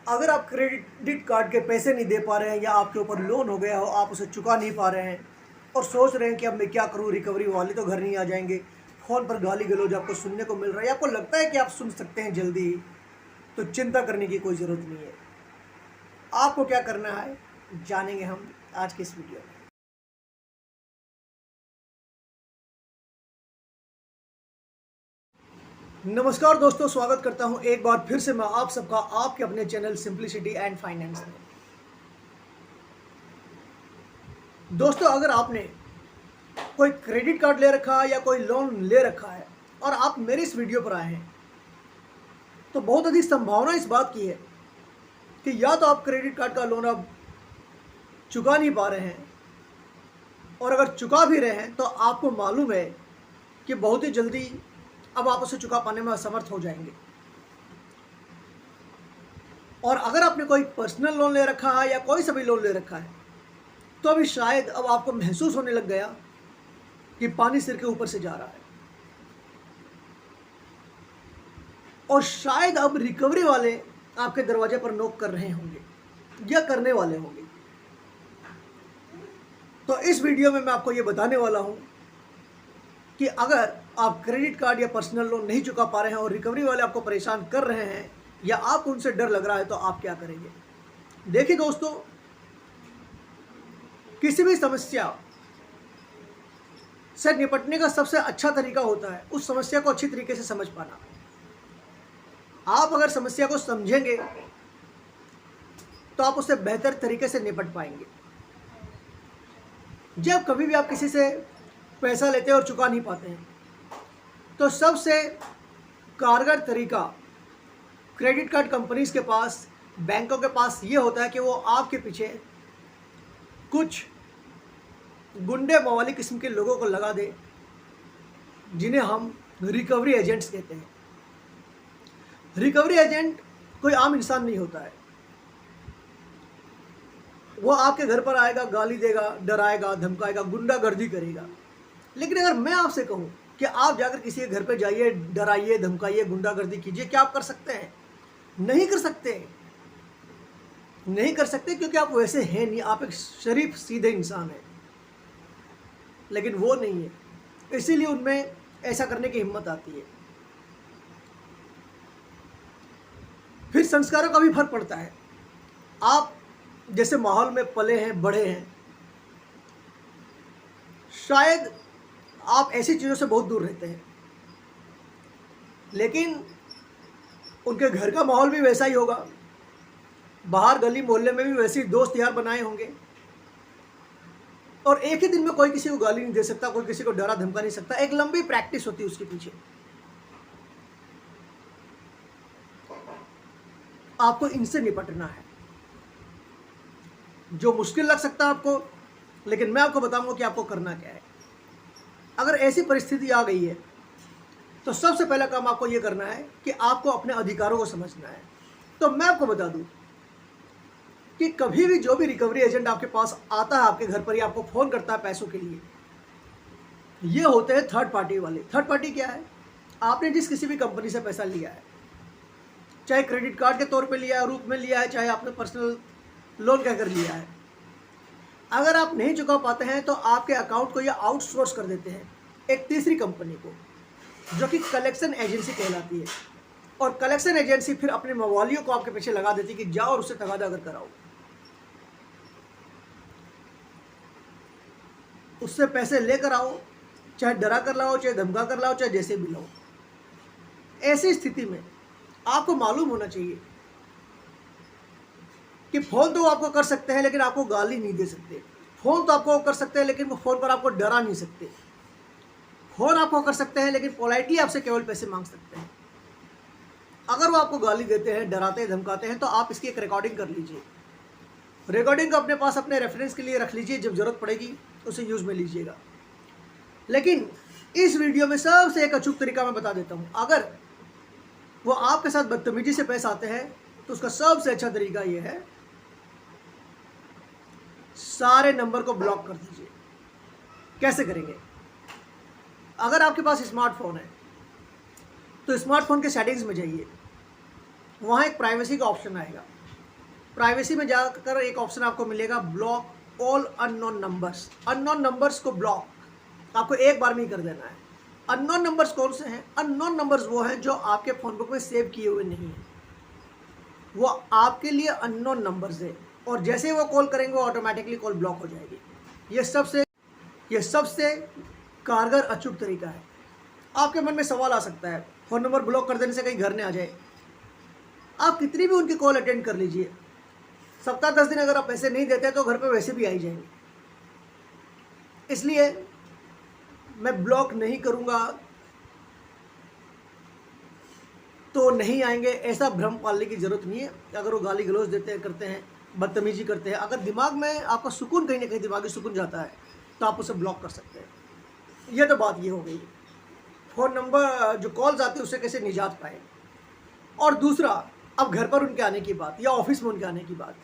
अगर आप credit card के पैसे नहीं दे पा रहे हैं या आपके ऊपर लोन हो गया हो, आप उसे चुका नहीं पा रहे हैं और सोच रहे हैं कि अब मैं क्या करूं, रिकवरी वाले तो घर नहीं आ जाएंगे, फ़ोन पर गाली गलौज आपको सुनने को मिल रहा है या आपको लगता है कि आप सुन सकते हैं जल्दी ही, तो चिंता करने की कोई ज़रूरत नहीं है। आपको क्या करना है जानेंगे हम आज के इस वीडियो में। नमस्कार दोस्तों, स्वागत करता हूं एक बार फिर से मैं आप सबका आपके अपने चैनल सिंप्लिसिटी एंड फाइनेंस में। दोस्तों, अगर आपने कोई क्रेडिट कार्ड ले रखा है या कोई लोन ले रखा है और आप मेरी इस वीडियो पर आए हैं, तो बहुत अधिक संभावना इस बात की है कि या तो आप क्रेडिट कार्ड का लोन अब चुका नहीं पा रहे हैं, और अगर चुका भी रहे हैं तो आपको मालूम है कि बहुत ही जल्दी अब आप उसे चुका पाने में असमर्थ हो जाएंगे। और अगर आपने कोई पर्सनल लोन ले रखा है या कोई सा भी लोन ले रखा है, तो अभी शायद अब आपको महसूस होने लग गया कि पानी सिर के ऊपर से जा रहा है, और शायद अब रिकवरी वाले आपके दरवाजे पर नॉक कर रहे होंगे या करने वाले होंगे। तो इस वीडियो में मैं आपको ये बताने वाला हूं कि अगर आप क्रेडिट कार्ड या पर्सनल लोन नहीं चुका पा रहे हैं और रिकवरी वाले आपको परेशान कर रहे हैं या आपको उनसे डर लग रहा है, तो आप क्या करेंगे। देखिए दोस्तों, किसी भी समस्या से निपटने का सबसे अच्छा तरीका होता है उस समस्या को अच्छी तरीके से समझ पाना। आप अगर समस्या को समझेंगे तो आप उससे बेहतर तरीके से निपट पाएंगे। जब कभी भी आप किसी से पैसा लेते हैं और चुका नहीं पाते हैं, तो सबसे कारगर तरीका क्रेडिट कार्ड कंपनीज के पास, बैंकों के पास ये होता है कि वो आपके पीछे कुछ गुंडे मवाली किस्म के लोगों को लगा दे, जिन्हें हम रिकवरी एजेंट्स कहते हैं। रिकवरी एजेंट कोई आम इंसान नहीं होता है। वो आपके घर पर आएगा, गाली देगा, डराएगा, धमकाएगा, गुंडागर्दी करेगा। लेकिन अगर मैं आपसे कहूं कि आप जाकर किसी के घर पे जाइए, डराइए, धमकाइए, गुंडागर्दी कीजिए, क्या आप कर सकते हैं? नहीं कर सकते। नहीं कर सकते क्योंकि आप वैसे हैं नहीं, आप एक शरीफ सीधे इंसान हैं। लेकिन वो नहीं है, इसीलिए उनमें ऐसा करने की हिम्मत आती है। फिर संस्कारों का भी फर्क पड़ता है। आप जैसे माहौल में पले हैं, बड़े हैं, शायद आप ऐसी चीज़ों से बहुत दूर रहते हैं, लेकिन उनके घर का माहौल भी वैसा ही होगा, बाहर गली मोहल्ले में भी वैसे ही दोस्त यार बनाए होंगे, और एक ही दिन में कोई किसी को गाली नहीं दे सकता, कोई किसी को डरा धमका नहीं सकता। एक लंबी प्रैक्टिस होती है उसके पीछे। आपको इनसे निपटना है। जो मुश्किल लग सकता है आपको, लेकिन मैं आपको बताऊंगा कि आपको करना क्या है। अगर ऐसी परिस्थिति आ गई है तो सबसे पहला काम आपको यह करना है कि आपको अपने अधिकारों को समझना है। तो मैं आपको बता दूं कि कभी भी जो भी रिकवरी एजेंट आपके पास आता है, आपके घर पर, या आपको फ़ोन करता है पैसों के लिए, ये होते हैं थर्ड पार्टी वाले। थर्ड पार्टी क्या है? आपने जिस किसी भी कंपनी से पैसा लिया है, चाहे क्रेडिट कार्ड के तौर पे लिया है, रूप में लिया है, चाहे आपने पर्सनल लोन कहकर लिया है, अगर आप नहीं चुका पाते हैं तो आपके अकाउंट को ये आउटसोर्स कर देते हैं एक तीसरी कंपनी को, जो कि कलेक्शन एजेंसी कहलाती है। और कलेक्शन एजेंसी फिर अपने मवालियों को आपके पीछे लगा देती है कि जाओ और उससे तगादा अगर कराओ, उससे पैसे लेकर आओ, चाहे डरा कर लाओ, चाहे धमका कर लाओ, चाहे जैसे भी लाओ। ऐसी स्थिति में आपको मालूम होना चाहिए कि फ़ोन तो आपको कर सकते हैं लेकिन आपको गाली नहीं दे सकते। फ़ोन तो आपको कर सकते हैं लेकिन वो फ़ोन पर आपको डरा नहीं सकते। फ़ोन आपको कर सकते हैं लेकिन पोलाइटली आपसे केवल पैसे मांग सकते हैं। अगर वो आपको गाली देते हैं, डराते हैं, धमकाते हैं, तो आप इसकी एक रिकॉर्डिंग कर लीजिए। रिकॉर्डिंग को अपने पास अपने रेफरेंस के लिए रख लीजिए, जब ज़रूरत पड़ेगी उसे यूज़ में लीजिएगा। लेकिन इस वीडियो में सबसे एक अचूक तरीका मैं बता देता हूँ। अगर वो आपके साथ बदतमीजी से पेश आते हैं तो उसका सबसे अच्छा तरीका ये है, सारे नंबर को ब्लॉक कर दीजिए। कैसे करेंगे? अगर आपके पास स्मार्टफोन है तो स्मार्टफोन के सेटिंग्स में जाइए, वहाँ एक प्राइवेसी का ऑप्शन आएगा। प्राइवेसी में जाकर एक ऑप्शन आपको मिलेगा block all unknown numbers. Unknown numbers को ब्लॉक आपको एक बार में ही कर देना है। अननोन नंबर्स कौन से हैं? अननोन नंबर्स वो हैं जो आपके फ़ोन बुक में सेव किए हुए नहीं हैं, वो आपके लिए अननोन नंबर्स है, और जैसे ही वो कॉल करेंगे वो ऑटोमेटिकली कॉल ब्लॉक हो जाएगी। ये सबसे कारगर अचूक तरीका है। आपके मन में सवाल आ सकता है, फ़ोन नंबर ब्लॉक कर देने से कहीं घर न आ जाए। आप कितनी भी उनकी कॉल अटेंड कर लीजिए, सप्ताह 10 दिन अगर आप पैसे नहीं देते तो घर पे वैसे भी आ ही जाएंगे। इसलिए मैं ब्लॉक नहीं करूँगा तो नहीं आएंगे, ऐसा भ्रम पालने की ज़रूरत नहीं है। अगर वो गाली गलौज देते हैं, करते हैं, बदतमीजी करते हैं, अगर दिमाग में आपका सुकून कहीं ना कहीं दिमागी सुकून जाता है तो आप उसे ब्लॉक कर सकते हैं। ये तो बात ये हो गई फ़ोन नंबर जो कॉल्स आती है उससे कैसे निजात पाए। और दूसरा, अब घर पर उनके आने की बात या ऑफिस में उनके आने की बात।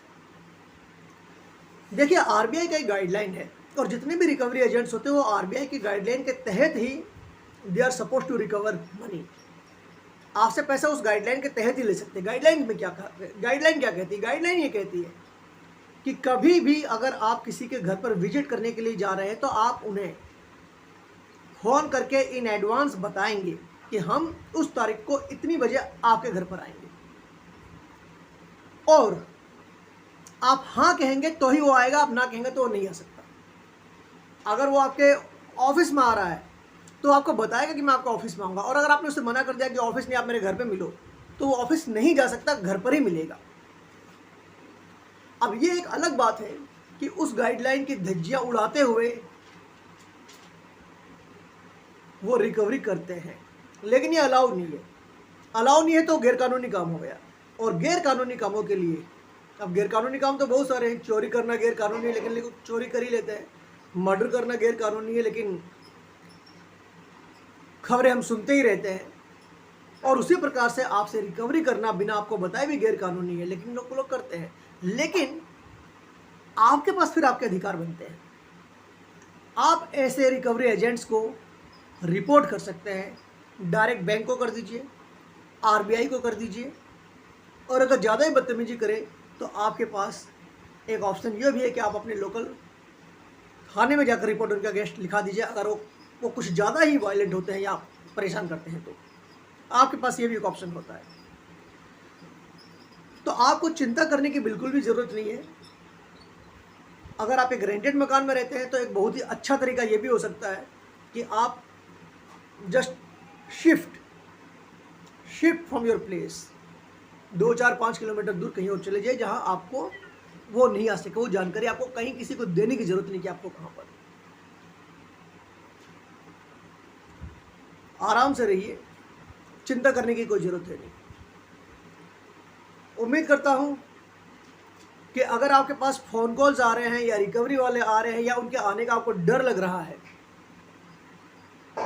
देखिए, आरबीआई का एक गाइडलाइन है और जितने भी रिकवरी एजेंट्स होते हैं वो आरबीआई की गाइडलाइन के तहत ही they are suppose to recover money. आपसे पैसा उस गाइडलाइन के तहत ही ले सकते हैं। गाइडलाइन में क्या गाइडलाइन क्या कहती है? गाइडलाइन ये कहती है कि कभी भी अगर आप किसी के घर पर विजिट करने के लिए जा रहे हैं तो आप उन्हें फ़ोन करके इन एडवांस बताएंगे कि हम उस तारीख को इतनी बजे आपके घर पर आएंगे, और आप हाँ कहेंगे तो ही वो आएगा, आप ना कहेंगे तो वो नहीं आ सकता। अगर वो आपके ऑफिस में आ रहा है तो आपको बताएगा कि मैं आपका ऑफिस में आऊँगा, और अगर आपने उसे मना कर दिया कि ऑफिस नहीं, आप मेरे घर पे मिलो, तो वो ऑफिस नहीं जा सकता, घर पर ही मिलेगा। अब ये एक अलग बात है कि उस गाइडलाइन की धज्जियाँ उड़ाते हुए वो रिकवरी करते हैं, लेकिन ये अलाउ नहीं है। अलाउ नहीं है तो गैरकानूनी काम हो गया। और गैरकानूनी कामों के लिए, अब गैरकानूनी काम तो बहुत सारे हैं। चोरी करना गैरकानूनी है लेकिन चोरी कर ही लेते हैं। मर्डर करना गैरकानूनी है लेकिन खबरें हम सुनते ही रहते हैं। और उसी प्रकार से आपसे रिकवरी करना बिना आपको बताए भी गैरकानूनी है, लेकिन लोग करते हैं। लेकिन आपके पास फिर आपके अधिकार बनते हैं। आप ऐसे रिकवरी एजेंट्स को रिपोर्ट कर सकते हैं। डायरेक्ट बैंक को कर दीजिए, आरबीआई को कर दीजिए, और अगर ज़्यादा ही बदतमीजी करे तो आपके पास एक ऑप्शन ये भी है कि आप अपने लोकल थाने में जाकर रिपोर्ट उनके अगेंस्ट लिखा दीजिए। अगर वो कुछ ज़्यादा ही वायलेंट होते हैं या परेशान करते हैं तो आपके पास ये भी एक ऑप्शन होता है। तो आपको चिंता करने की बिल्कुल भी ज़रूरत नहीं है। अगर आप एक रेंटेड मकान में रहते हैं तो एक बहुत ही अच्छा तरीका ये भी हो सकता है कि आप just shift from your place 2-4-5 kilometre दूर कहीं और चले जाइए जहां आपको वो नहीं आ सके, वो जानकारी आपको कहीं किसी को देने की जरूरत नहीं कि आपको कहां पर। आराम से रहिए, चिंता करने की कोई ज़रूरत है नहीं। उम्मीद करता हूं कि अगर आपके पास फ़ोन कॉल्स आ रहे हैं या रिकवरी वाले आ रहे हैं या उनके आने का आपको डर लग रहा है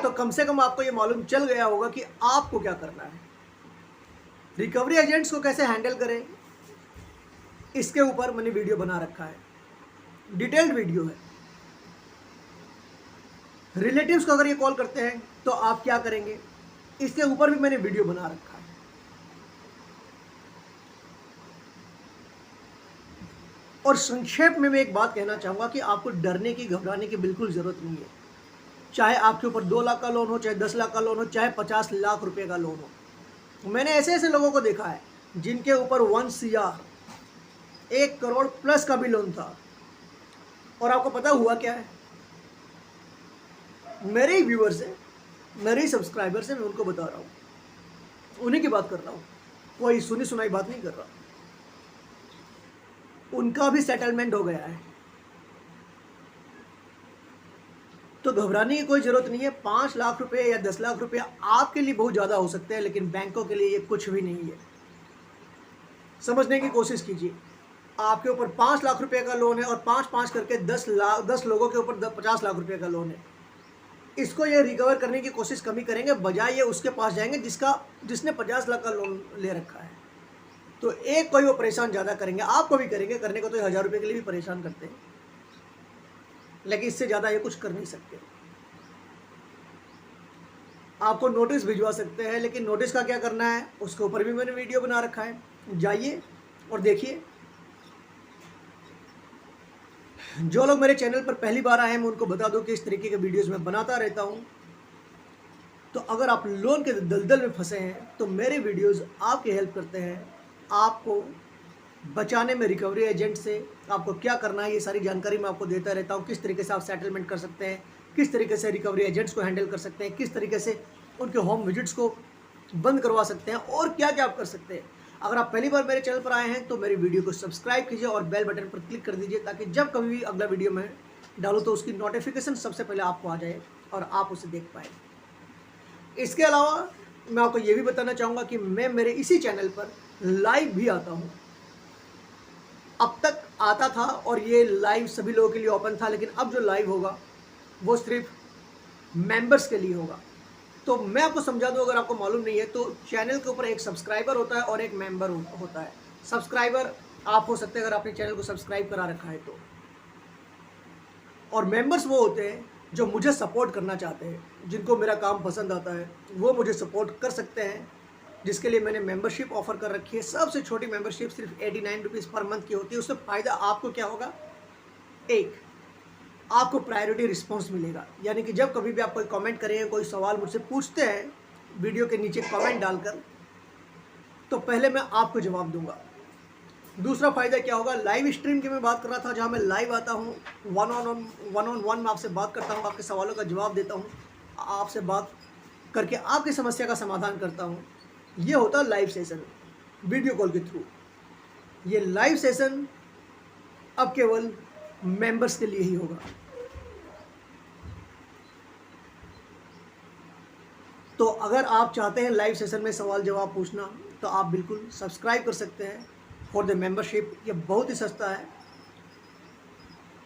तो कम से कम आपको ये मालूम चल गया होगा कि आपको क्या करना है। रिकवरी एजेंट्स को कैसे हैंडल करें, इसके ऊपर मैंने वीडियो बना रखा है, डिटेल्ड वीडियो है। रिलेटिव्स को अगर ये कॉल करते हैं तो आप क्या करेंगे, इसके ऊपर भी मैंने वीडियो बना रखा है। और संक्षेप में मैं एक बात कहना चाहूँगा कि आपको डरने की, घबराने की बिल्कुल ज़रूरत नहीं है। चाहे आपके ऊपर 2 लाख का लोन हो, चाहे 10 लाख का लोन हो, चाहे 50 लाख रुपए का लोन हो। मैंने ऐसे ऐसे लोगों को देखा है जिनके ऊपर 1 CR 1 करोड़ प्लस का भी लोन था, और आपको पता हुआ क्या है? मेरे ही व्यूअर्स हैं, मेरे ही सब्सक्राइबर्स हैं, मैं उनको बता रहा हूँ, उन्हीं की बात कर रहा हूँ, कोई सुनी सुनाई बात नहीं कर रहा। उनका भी सेटलमेंट हो गया है। तो घबराने की कोई ज़रूरत नहीं है। 5 लाख रुपए या 10 लाख रुपए आपके लिए बहुत ज़्यादा हो सकते हैं, लेकिन बैंकों के लिए ये कुछ भी नहीं है। समझने की कोशिश कीजिए। आपके ऊपर 5 लाख रुपए का लोन है और 5-5 करके 10 लोगों के ऊपर 50 लाख रुपए का लोन है। इसको ये रिकवर करने की कोशिश कमी करेंगे, बजाय ये उसके पास जाएंगे जिसने 50 लाख का लोन ले रखा है। तो एक कोई वो परेशान ज़्यादा करेंगे, आपको भी करेंगे, करने को तो 1000 रुपये के लिए भी परेशान करते हैं, लेकिन इससे ज़्यादा ये कुछ कर नहीं सकते। आपको नोटिस भिजवा सकते हैं, लेकिन नोटिस का क्या करना है उसके ऊपर भी मैंने वीडियो बना रखा है, जाइए और देखिए। जो लोग मेरे चैनल पर पहली बार आए हैं मैं उनको बता दूं कि इस तरीके के वीडियोस मैं बनाता रहता हूं। तो अगर आप लोन के दलदल में फंसे हैं तो मेरे वीडियोस आपकी हेल्प करते हैं आपको बचाने में। रिकवरी एजेंट से आपको क्या करना है ये सारी जानकारी मैं आपको देता रहता हूँ। किस तरीके से आप सेटलमेंट कर सकते हैं, किस तरीके से रिकवरी एजेंट्स को हैंडल कर सकते हैं, किस तरीके से उनके होम विजिट्स को बंद करवा सकते हैं और क्या क्या आप कर सकते हैं। अगर आप पहली बार मेरे चैनल पर आए हैं तो मेरी वीडियो को सब्सक्राइब कीजिए और बेल बटन पर क्लिक कर दीजिए ताकि जब कभी भी अगला वीडियो मैं डालूँ तो उसकी नोटिफिकेशन सबसे पहले आपको आ जाए और आप उसे देख पाए। इसके अलावा मैं आपको ये भी बताना चाहूँगा कि मैं मेरे इसी चैनल पर लाइव भी आता हूँ। अब तक आता था और ये लाइव सभी लोगों के लिए ओपन था, लेकिन अब जो लाइव होगा वो सिर्फ मेंबर्स के लिए होगा। तो मैं आपको समझा दूं, अगर आपको मालूम नहीं है तो चैनल के ऊपर एक सब्सक्राइबर होता है और एक मेंबर होता है। सब्सक्राइबर आप हो सकते हैं अगर आपने चैनल को सब्सक्राइब करा रखा है तो, और मेंबर्स वो होते हैं जो मुझे सपोर्ट करना चाहते हैं, जिनको मेरा काम पसंद आता है वो मुझे सपोर्ट कर सकते हैं, जिसके लिए मैंने मेंबरशिप ऑफर कर रखी है। सबसे छोटी मेंबरशिप सिर्फ 89 रुपीज़ पर मंथ की होती है। उससे फ़ायदा आपको क्या होगा, एक आपको प्रायोरिटी रिस्पांस मिलेगा, यानी कि जब कभी भी आप कोई कमेंट करें, कोई सवाल मुझसे पूछते हैं वीडियो के नीचे कमेंट डालकर, तो पहले मैं आपको जवाब दूंगा। दूसरा फ़ायदा क्या होगा, लाइव स्ट्रीम की मैं बात कर रहा था, जहां मैं लाइव आता हूं, वन ऑन वन में आपसे बात करता हूं, आपके सवालों का जवाब देता हूं, आपसे बात करके आपकी समस्या का समाधान करता हूं। ये होता है लाइव सेशन वीडियो कॉल के थ्रू। ये लाइव सेशन अब केवल मेंबर्स के लिए ही होगा। तो अगर आप चाहते हैं लाइव सेशन में सवाल जवाब पूछना तो आप बिल्कुल सब्सक्राइब कर सकते हैं फॉर द मेंबरशिप। ये बहुत ही सस्ता है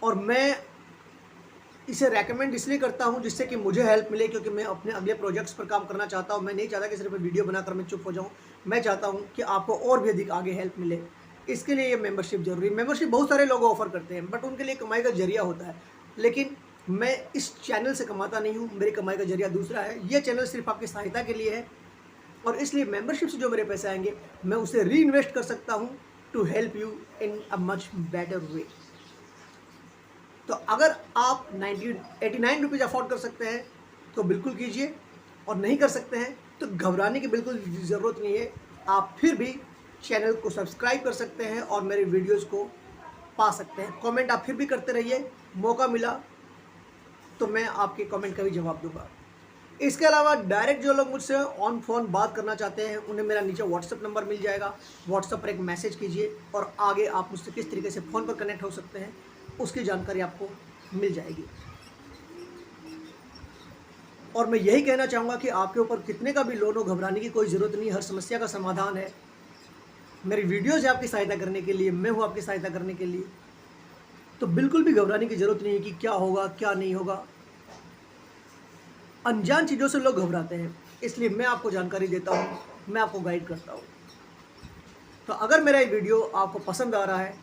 और मैं इसे रेकमेंड इसलिए करता हूं जिससे कि मुझे हेल्प मिले, क्योंकि मैं अपने अगले प्रोजेक्ट्स पर काम करना चाहता हूं। मैं नहीं चाहता कि सिर्फ वीडियो बनाकर मैं चुप हो जाऊं, मैं चाहता हूं कि आपको और भी अधिक आगे हेल्प मिले। इसके लिए ये मेंबरशिप जरूरी है। मेंबरशिप बहुत सारे लोग ऑफर करते हैं बट उनके लिए कमाई का जरिया होता है, लेकिन मैं इस चैनल से कमाता नहीं हूँ, मेरी कमाई का जरिया दूसरा है। ये चैनल सिर्फ आपकी सहायता के लिए है और इसलिए मेंबरशिप से जो मेरे पैसे आएंगे मैं उसे री इन्वेस्ट कर सकता हूँ to help you in a much better way. तो अगर आप 89 रुपीज़ अफोर्ड कर सकते हैं तो बिल्कुल कीजिए, और नहीं कर सकते हैं तो घबराने की बिल्कुल ज़रूरत नहीं है। आप फिर भी चैनल को सब्सक्राइब कर सकते हैं और मेरे वीडियोस को पा सकते हैं। कमेंट आप फिर भी करते रहिए, मौका मिला तो मैं आपके कमेंट का भी जवाब दूंगा। इसके अलावा डायरेक्ट जो लोग मुझसे ऑन फ़ोन बात करना चाहते हैं उन्हें मेरा नीचे व्हाट्सअप नंबर मिल जाएगा। व्हाट्सअप पर एक मैसेज कीजिए और आगे आप मुझसे किस तरीके से फ़ोन पर कनेक्ट हो सकते हैं उसकी जानकारी आपको मिल जाएगी। और मैं यही कहना चाहूँगा कि आपके ऊपर कितने का भी लोन हो, घबराने की कोई ज़रूरत नहीं। हर समस्या का समाधान है। मेरी वीडियोज़ है आपकी सहायता करने के लिए, मैं हूँ आपकी सहायता करने के लिए। तो बिल्कुल भी घबराने की ज़रूरत नहीं है कि क्या होगा क्या नहीं होगा। अनजान चीज़ों से लोग घबराते हैं, इसलिए मैं आपको जानकारी देता हूँ, मैं आपको गाइड करता हूँ। तो अगर मेरा ये वीडियो आपको पसंद आ रहा है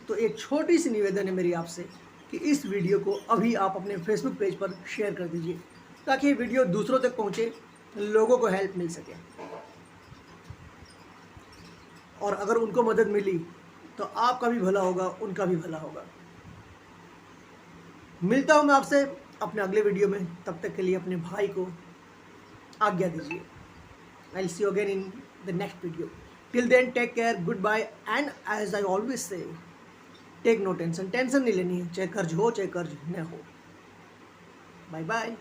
तो एक छोटी सी निवेदन है मेरी आपसे कि इस वीडियो को अभी आप अपने फेसबुक पेज पर शेयर कर दीजिए ताकि ये वीडियो दूसरों तक पहुँचे, लोगों को हेल्प मिल सके। और अगर उनको मदद मिली तो आपका भी भला होगा, उनका भी भला होगा। मिलता हूँ मैं आपसे अपने अगले वीडियो में, तब तक के लिए अपने भाई को आज्ञा दीजिए। I will see you again in the next video. Till then take care, good bye and as I always say take no tension. Tension नहीं लेनी है, चाहे कर्ज हो चाहे कर्ज न हो। Bye bye.